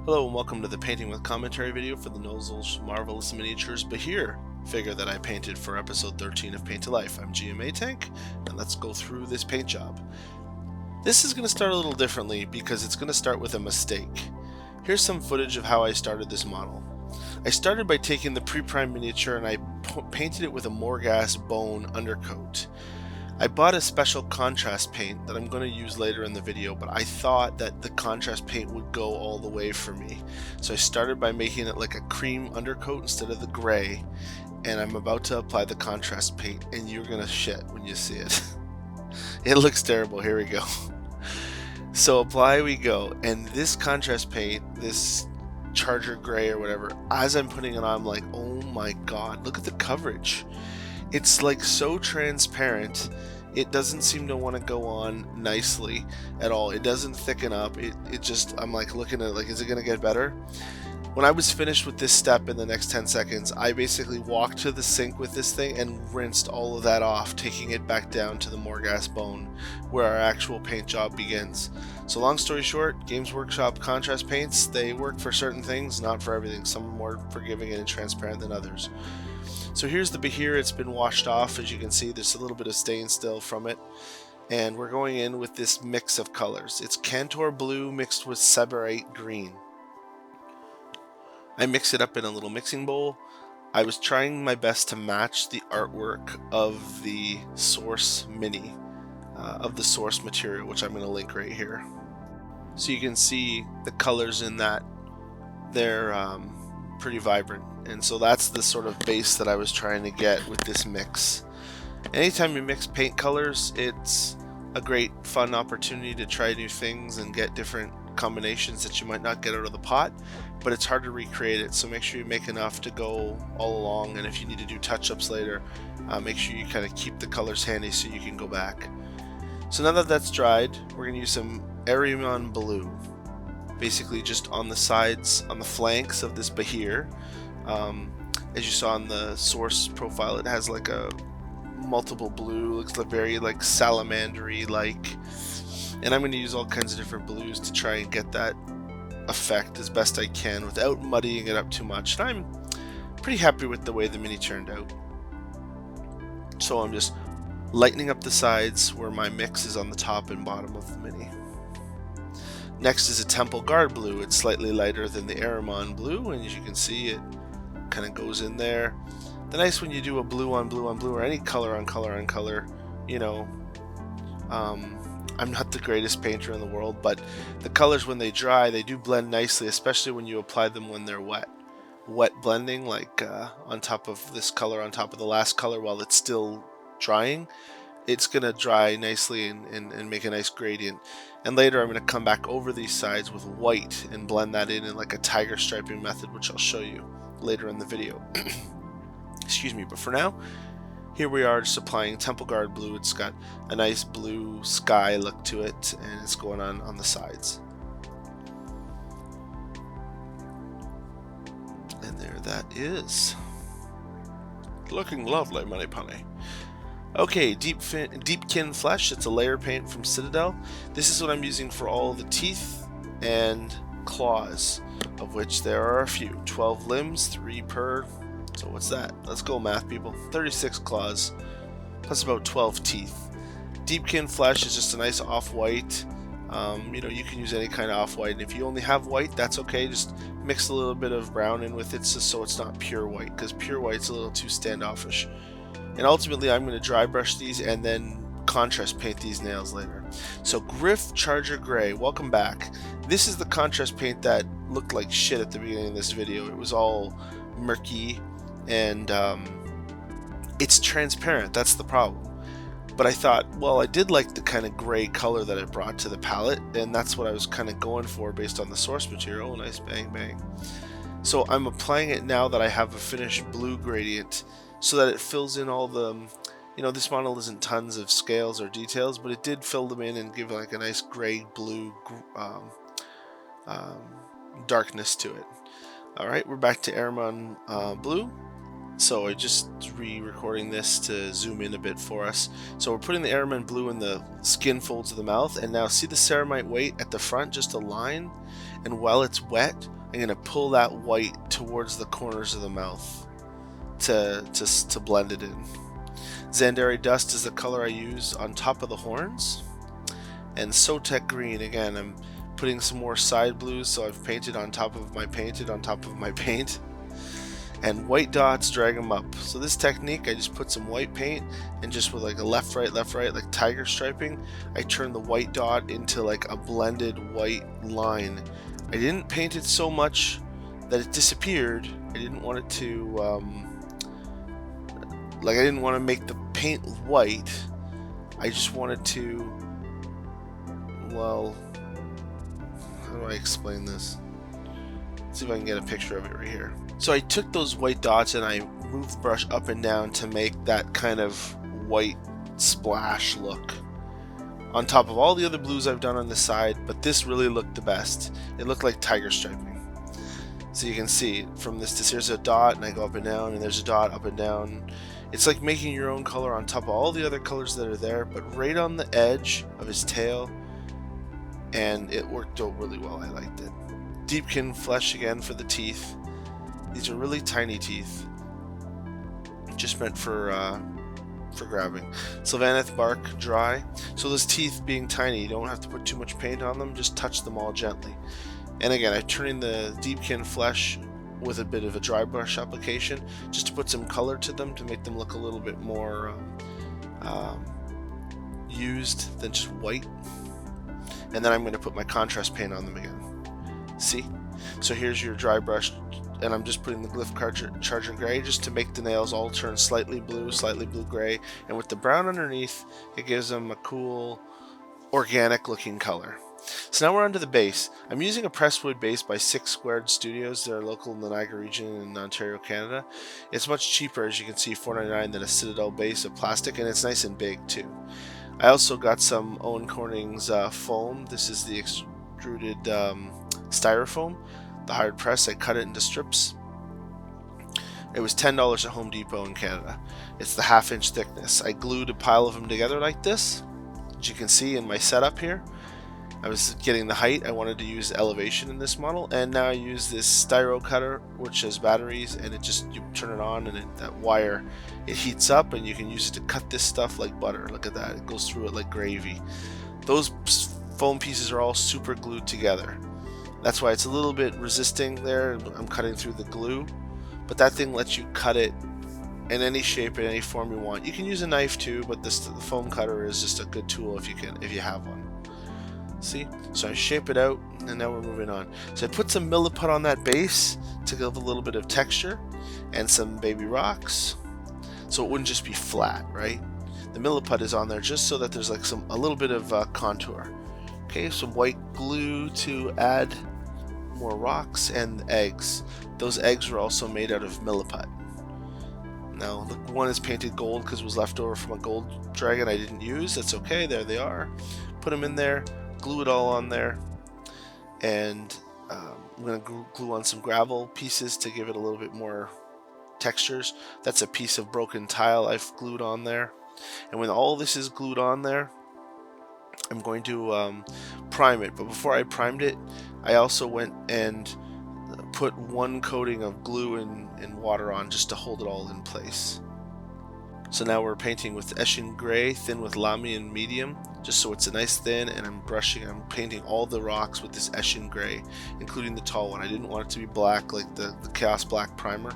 Hello and welcome to the painting with commentary video for the NOLZUR'S Marvelous Miniatures Behir figure that I painted for episode 13 of Paint to Life. I'm GMA Tank, and let's go through this paint job. This is going to start a little differently because it's going to start with a mistake. Here's some footage of how I started this model. I started by taking the pre-prime miniature and I painted it with a Morgas bone undercoat. I bought a special contrast paint that I'm going to use later in the video, but I thought that the contrast paint would go all the way for me. So I started by making it like a cream undercoat instead of the gray, and I'm about to apply the contrast paint, and you're going to shit when you see it. It looks terrible. Here we go. So apply we go, and this contrast paint, this Charger gray or whatever, as I'm putting it on, I'm like, oh my god, look at the coverage. It's like so transparent, it doesn't seem to want to go on nicely at all. It doesn't thicken up. It just, I'm like looking at it like, is it going to get better? When I was finished with this step in the next 10 seconds, I basically walked to the sink with this thing and rinsed all of that off, taking it back down to the Morgas bone where our actual paint job begins. So long story short, Games Workshop contrast paints, they work for certain things, not for everything. Some are more forgiving and transparent than others. So here's the Behir. It's been washed off. As you can see, there's a little bit of stain still from it. And we're going in with this mix of colors. It's Cantor blue mixed with Seborite green. I mix it up in a little mixing bowl. I was trying my best to match the artwork of the source mini, of the source material, which I'm going to link right here. So you can see the colors in that. They're pretty vibrant. And so that's the sort of base that I was trying to get with this mix. Anytime you mix paint colors, it's a great fun opportunity to try new things and get different combinations that you might not get out of the pot, but it's hard to recreate it, so make sure you make enough to go all along, and if you need to do touch-ups later, make sure you kind of keep the colors handy so you can go back. So now that that's dried, we're going to use some LAHMIAN blue, basically just on the sides, on the flanks of this Behir. As you saw in the source profile, it has like a multiple blue, looks like very like salamandery like, and I'm going to use all kinds of different blues to try and get that effect as best I can without muddying it up too much. And I'm pretty happy with the way the mini turned out. So I'm just lightening up the sides where my mix is on the top and bottom of the mini. Next is a Temple Guard blue. It's slightly lighter than the LAHMIAN blue, and as you can see, it kind of goes in there. The nice when you do a blue on blue on blue, or any color on color on color, you know, I'm not the greatest painter in the world, but the colors when they dry, they do blend nicely, especially when you apply them when they're wet. Wet blending, like on top of this color, on top of the last color while it's still drying, it's going to dry nicely and make a nice gradient. And later I'm going to come back over these sides with white and blend that in like a tiger striping method, which I'll show you later in the video. Excuse me, but for now, here we are just applying Temple Guard blue. It's got a nice blue sky look to it, and it's going on the sides. And there that is. Looking lovely, Money Punny. Okay, Deepkin Flesh. It's a layer paint from CITADEL. This is what I'm using for all the teeth and claws, of which there are a few. 12 limbs, 3 per. So what's that? Let's go math, people. 36 claws, plus about 12 teeth. Deepkin Flesh is just a nice off-white. You know, you can use any kind of off-white, and if you only have white, that's okay. Just mix a little bit of brown in with it just so it's not pure white, because pure white's a little too standoffish. And ultimately, I'm going to dry brush these and then contrast paint these nails later. So GRYPH-CHARGER Gray, welcome back. This is the contrast paint that looked like shit at the beginning of this video. It was all murky, and it's transparent. That's the problem. But I thought, well, I did like the kind of gray color that it brought to the palette, and that's what I was kind of going for based on the source material. Nice, bang bang. So I'm applying it now that I have a finished blue gradient, so that it fills in all the, you know, this model isn't tons of scales or details, but it did fill them in and give like a nice gray blue darkness to it. Alright, we're back to LAHMIAN blue. So I just re-recording this to zoom in a bit for us. So we're putting the LAHMIAN blue in the skin folds of the mouth, and now see the ceramite weight at the front, just a line, and while it's wet, I'm going to pull that white towards the corners of the mouth to blend it in. ZANDRI dust is the color I use on top of the horns. And SOTEK green, again, I'm putting some more side blues, so I've painted on top of my painted on top of my paint. And white dots, drag them up. So this technique, I just put some white paint and just with like a left, right, like tiger striping, I turn the white dot into like a blended white line. I didn't paint it so much that it disappeared. I didn't want it to, I didn't want to make the paint white. I just wanted to, well, how do I explain this? Let's see if I can get a picture of it right here. So I took those white dots and I moved the brush up and down to make that kind of white splash look on top of all the other blues I've done on the side, but this really looked the best. It looked like tiger striping. So you can see from this, here's a dot and I go up and down, and there's a dot up and down. It's like making your own color on top of all the other colors that are there, but right on the edge of his tail, and it worked out really well. I liked it. Deepkin flesh again for the teeth. These are really tiny teeth, just meant for grabbing. SYLVANETH bark dry. So those teeth being tiny, you don't have to put too much paint on them, just touch them all gently. And again, I'm turning the Deepkin flesh with a bit of a dry brush application, just to put some color to them, to make them look a little bit more used than just white. And then I'm going to put my contrast paint on them again. See? So here's your dry brush, and I'm just putting the GRYPH-CHARGER gray just to make the nails all turn slightly blue gray, and with the brown underneath, it gives them a cool organic looking color. So now we're onto the base. I'm using a pressed wood base by 6 Squared Studios. They're local in the Niagara region in Ontario, Canada. It's much cheaper, as you can see, $4.99 than a CITADEL base of plastic, and it's nice and big too. I also got some Owen Corning's foam. This is the extruded styrofoam. The hard press, I cut it into strips. It was $10 at Home Depot in Canada. It's the 1/2 inch thickness. I glued a pile of them together like this, as you can see in my setup here. I was getting the height. I wanted to use elevation in this model, and now I use this STYRO cutter, which has batteries, and it just, you turn it on, and that wire, it heats up, and you can use it to cut this stuff like butter. Look at that, it goes through it like gravy. Those foam pieces are all super glued together. That's why it's a little bit resisting there. I'm cutting through the glue, but that thing lets you cut it in any shape, in any form you want. You can use a knife too, but the foam cutter is just a good tool if you have one. See? So I shape it out, and now we're moving on. So I put some milliput on that base to give a little bit of texture, and some baby rocks, so it wouldn't just be flat, right? The milliput is on there just so that there's like a little bit of contour. Okay, some white glue to add more rocks, and eggs. Those eggs were also made out of milliput. Now, look, one is painted gold because it was left over from a gold dragon I didn't use. That's okay, there they are. Put them in there, glue it all on there, and I'm going to glue on some gravel pieces to give it a little bit more textures. That's a piece of broken tile I've glued on there. And when all this is glued on there, I'm going to prime it. But before I primed it, I also went and put one coating of glue and water on just to hold it all in place. So now we're painting with ESHIN gray, thin with LAHMIAN medium, just so it's a nice thin, and I'm painting all the rocks with this ESHIN gray, including the tall one. I didn't want it to be black like the Chaos Black primer.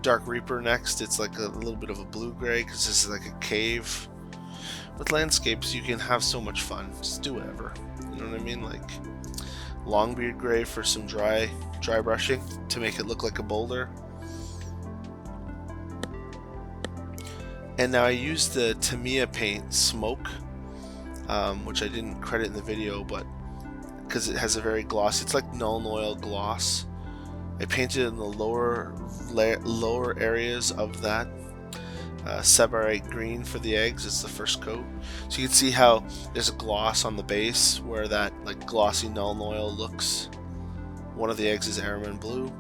Dark Reaper next, it's like a little bit of a blue gray because this is like a cave. With landscapes, you can have so much fun. Just do whatever. You know what I mean? Like Longbeard gray for some dry brushing to make it look like a boulder. And now I use the Tamiya paint Smoke, which I didn't credit in the video, but because it has a very gloss, it's like Nuln Oil gloss. I painted in the lower areas of that. Seborrheic green for the eggs is the first coat. So you can see how there's a gloss on the base where that like glossy Nuln Oil looks. One of the eggs is Airman blue.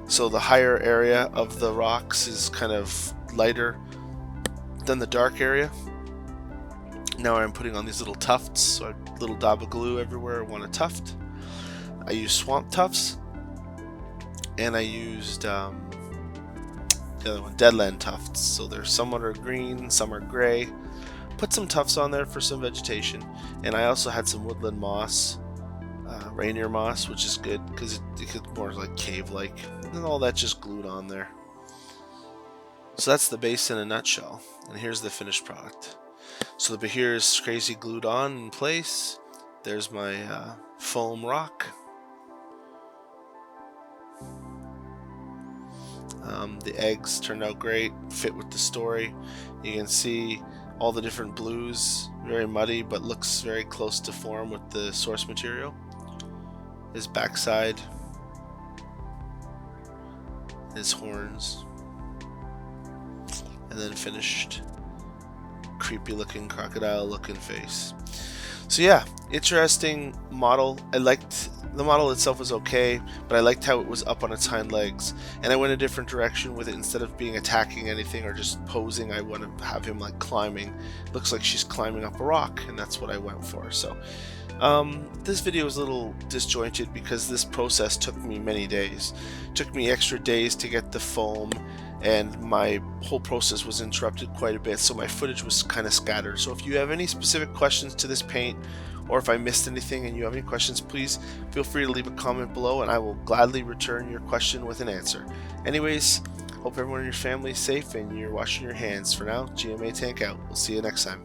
So the higher area of the rocks is kind of lighter than the dark area. Now I'm putting on these little tufts, so a little dab of glue everywhere I want a tuft. I use swamp tufts. and I used the other one, Deadland tufts. So they're some are green, some are gray. Put some tufts on there for some vegetation, and I also had some woodland moss, reindeer moss, which is good because it could more like cave-like, and all that just glued on there. So that's the base in a nutshell, and here's the finished product. So the Behir is crazy glued on in place. There's my foam rock. The eggs turned out great, fit with the story. You can see all the different blues, very muddy, but looks very close to form with the source material. His backside, his horns, and then finished creepy looking crocodile looking face. So yeah, interesting model. I liked the model itself was okay, but I liked how it was up on its hind legs, and I went a different direction with it. Instead of being attacking anything or just posing, I want to have him like climbing. Looks like she's climbing up a rock, and that's what I went for. So this video is a little disjointed because this process took me many days. It took me extra days to get the foam, and my whole process was interrupted quite a bit, so my footage was kind of scattered. So if you have any specific questions to this paint, or if I missed anything and you have any questions, please feel free to leave a comment below and I will gladly return your question with an answer. Anyways, hope everyone in your family is safe and you're washing your hands. For now, GMA Tank out. We'll see you next time.